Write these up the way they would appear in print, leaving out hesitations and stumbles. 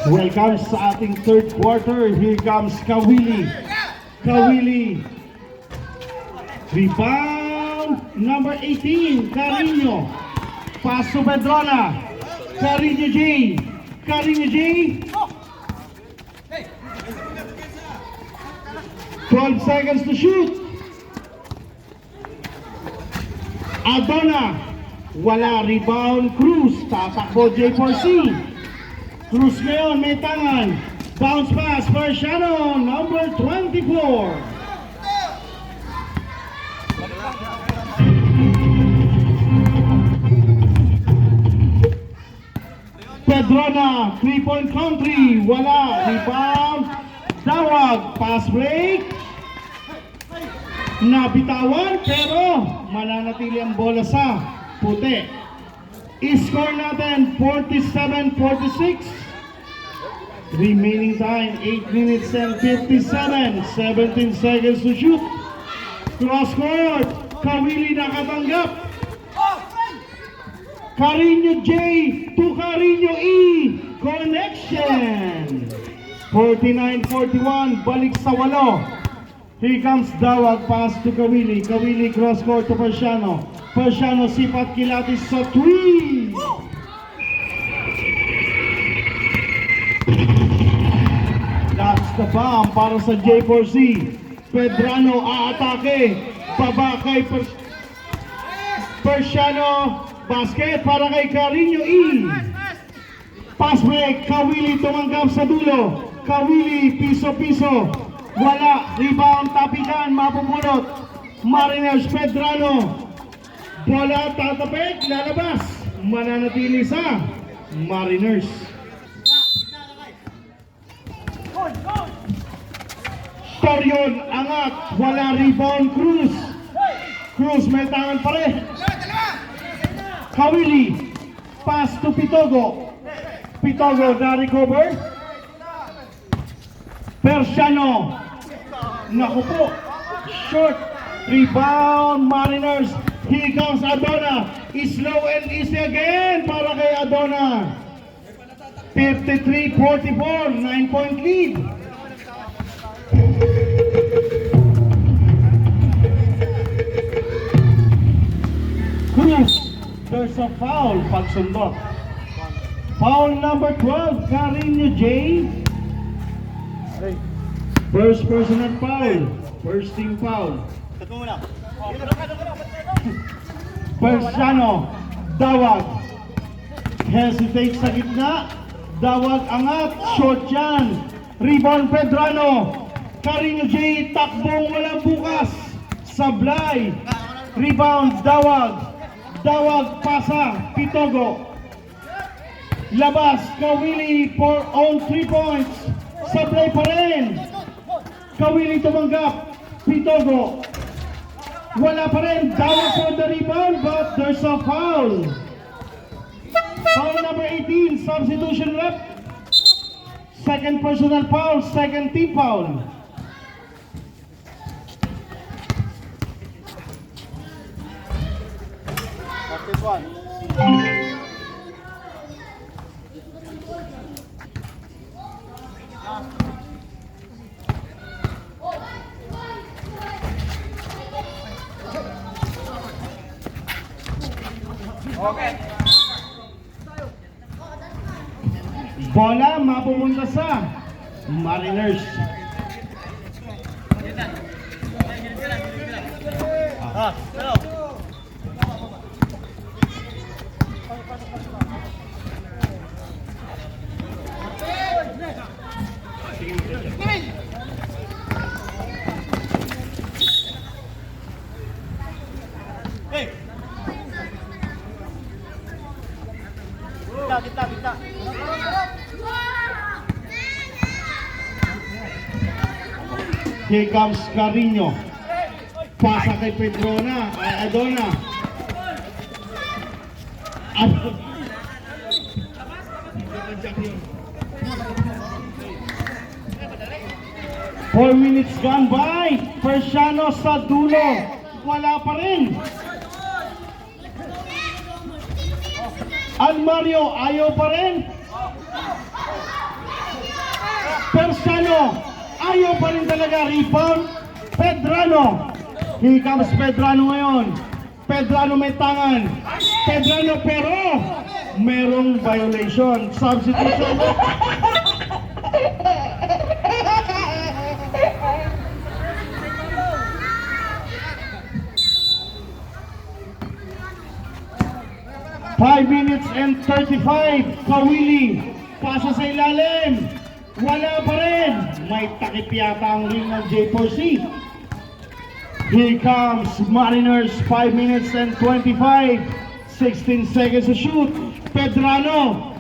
Welcome sa ating third quarter. Here comes Kawili. Kawili. Rebound number 18, Carino. Pass to Pedrona. Carino J. Carino J. 12 seconds to shoot. Adona. Wala. Rebound Cruz. Tatakbo J4C. Cruz ngayon, may tangan. Bounce pass for Shannon, number 24. Pedrona, 3-point country. Wala. Rebound. Dawag. Pass break. Nabitawan, pero mananatili ang bola sa puti. I-score natin 47-46. Remaining time 8 minutes and 57. 17 seconds to shoot. Cross court. Kawili nakatanggap. Carino J to Carino E. Connection. 49-41. Balik sa 8. Here comes Dawag. Pass to Kawili. Kawili cross court to Persiano. Persiano sipat kilatis sa 3. That's the bomb para sa J4C. Pedrano aatake. Baba kay Persiano. Basket para kay Carino E. Pass break. Kawili tumanggap sa dulo. Kawili piso-piso. Wala. Rebound tapikan. Mapupulot. Mariners Pedrano. Bola tatapik, lalabas. Mananatili sa Mariners. Torion, angat. Wala. Rebound Cruz. Cruz may tangan pa rin. Kawili. Pass to Pitogo. Pitogo na-recover. Persiano. Naku po. Short. Rebound Mariners. Here comes Adona. Slow and easy again para kay Adona. 53-44. 9-point lead. Cruz. There's a foul. Pagsundot. Foul number 12. Carino J. First personal foul. First team foul. Persiano, Dawag, hesitate sa gitna, Dawag angat, short yan, rebound Pedrano, Carino J, takbong walang bukas, sablay, rebound Dawag, Dawag pasa, Pitogo, labas, Kawili for own 3 points, sablay pa rin, Kawili tumanggap, Pitogo, wala pa rin. Dawag for the rebound, but there's a foul. Foul number 18, substitution rep. Second personal foul, second team foul. This one. Okay. Bola mapupunta sa Mariners. Kita. Here comes Carino. Pasa kay Pedrona, ay Adona. Four minutes gone by. Persiano sa dulo. Wala pa rin. Almario, ayaw pa rin. Persano, ayaw pa rin talaga. Rebound, Pedrano. Here comes Pedrano ngayon. Pedrano may tangan. Pedrano pero merong violation. Substitution. Five minutes and 35. Kawili. Pasa sa ilalim. Wala pa rin. May takip yata ang ring ng J4C. Here comes Mariners. 5 minutes and 25. 16 seconds to shoot. Pedrano.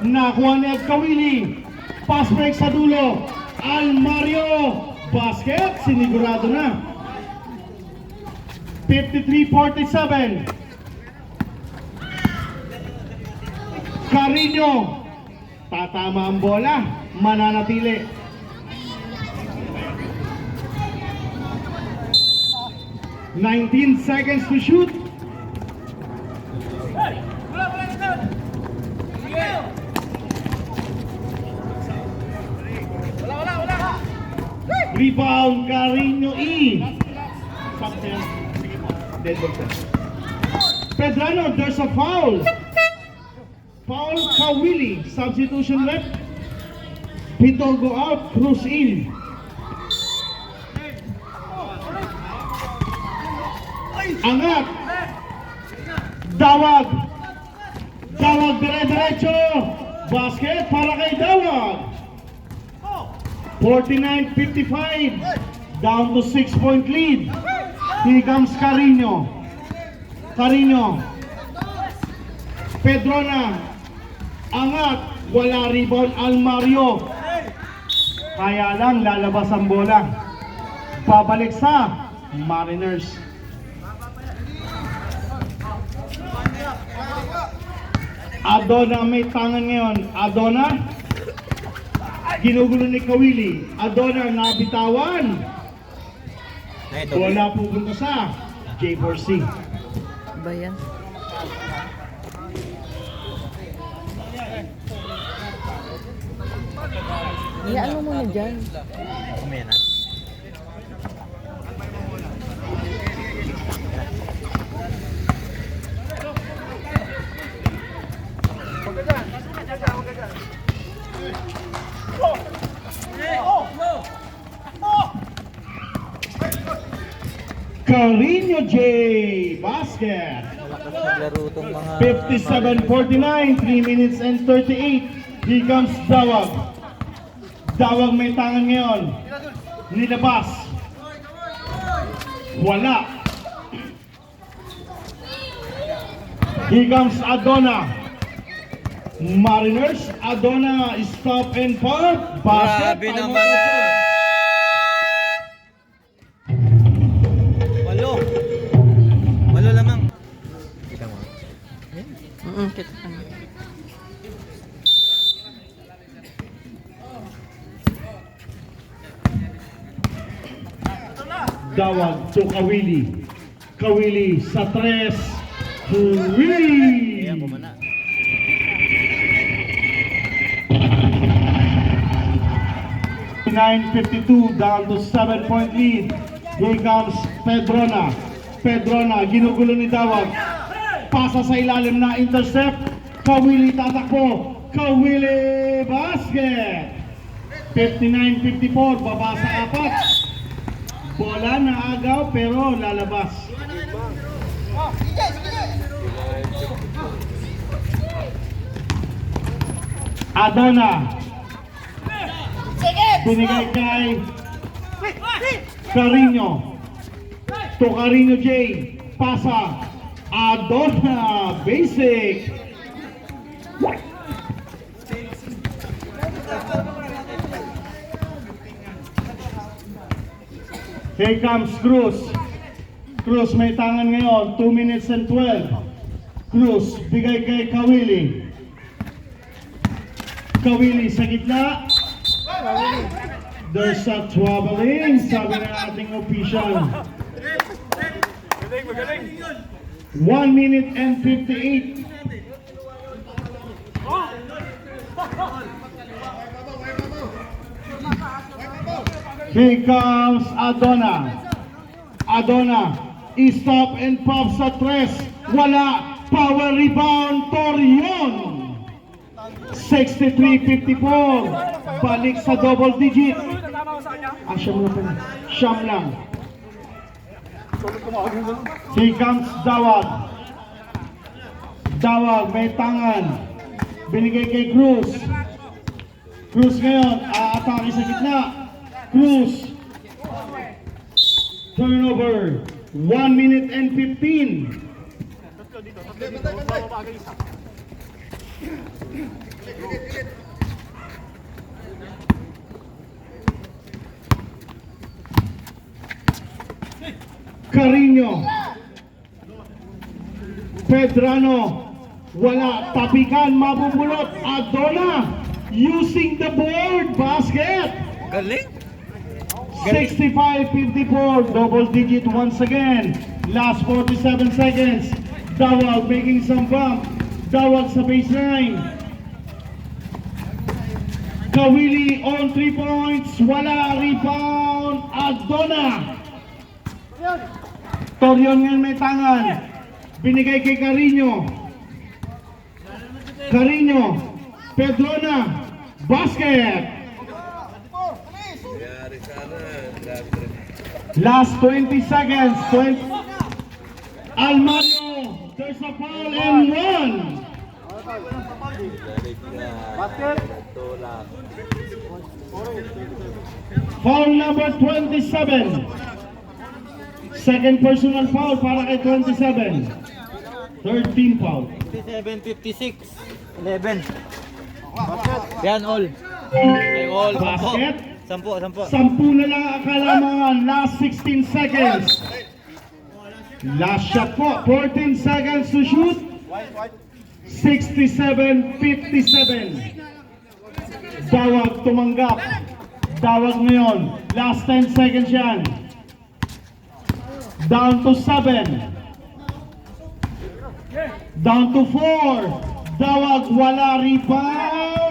Nakuha ni Ed Kawili. Pass break sa dulo. Almario. Basket. Sinigurado na. 53-47. Carino, tatama ang bola, mananatili. "19 seconds to shoot." Rebound, Carino E. Pedrano, there's a foul. Foul Kawili, substitution left. Pito go out, Cruz in. Angat. Dawag. Dawag dire-diretso. Basket para kay Dawag. 49-55. Down to 6-point lead. Here comes Carino. Carino. Pedrano. Angat, wala rebound Almario. Kaya lang lalabas ang bola. Babalik sa Mariners. Adona may tangan ngayon. Adona. Ginugulo ni Kawili. Adona nabitawan. Bola pupunta sa J4C. Ba yan? Ano mo na dyan? Kumaya na. Carino J. Basket. Malakas maglaro tong mga... 57-49, 3 minutes and 38. Here comes Dawag. Dawag may tangan ngayon. Nilabas. Wala. Here comes Adona. Mariners, Adona, stop and pop. Basket. Grabe naman ito. Walo lamang. Kita mo. Kita ka na. Dawag to Kawili. Kawili sa tres. Kawili. Kaya ko mana. $9.52 down to 7-point lead. Here comes Pedrano. Pedrano, ginugulo ni Dawag. Pasa sa ilalim na intercept. Kawili tatakbo. Kawili basket. 59-54, baba sa apat. Bola na agaw pero lalabas. Adona. Binigay kay Carino. To Carino J. Pasa. Adona. Basic. Here comes Cruz. Cruz may tangan ngayon. 2 minutes and 12. Cruz, bigay kay Kawili. Kawili sa gitna. There's a troubling, sabi ng ating official. 1 minute and 58. Here comes Adona. Adona, stop and pop sa tres. Wala. Power rebound, Torion. 63-54. Balik sa double digit. Siyam lang pala. Siyam lang. Here comes Dawag. Dawag, may tangan. Binigay kay Cruz. Cruz ngayon, aatake sa gitna. Cruz. Turnover. 1 minute and 15. Carino. Pedrano. Wala. Tapikan. Mabubulot. Adona. Using the board. Basket. Galing! 65-54, double digit once again. Last 47 seconds. Dawag making some bump. Dawag sa baseline. Kawili on 3 points. Wala. Rebound. Adona. Torion ngayon may tangan. Binigay kay Carino. Carino. Pedrona. Basket. Last 20 seconds. Almario, there's a foul and one. Foul number 27. Second personal foul para kay 27. 13 foul. 57, 56, 11. Yan all. Ay, all. Basket. 10. 10. 10 na lang akala mga last 16 seconds. Last shot po. 14 seconds to shoot. 67-57. Dawag tumanggap. Dawag ngayon. Last 10 seconds yan. Down to 7. Down to 4. Dawag wala rebound.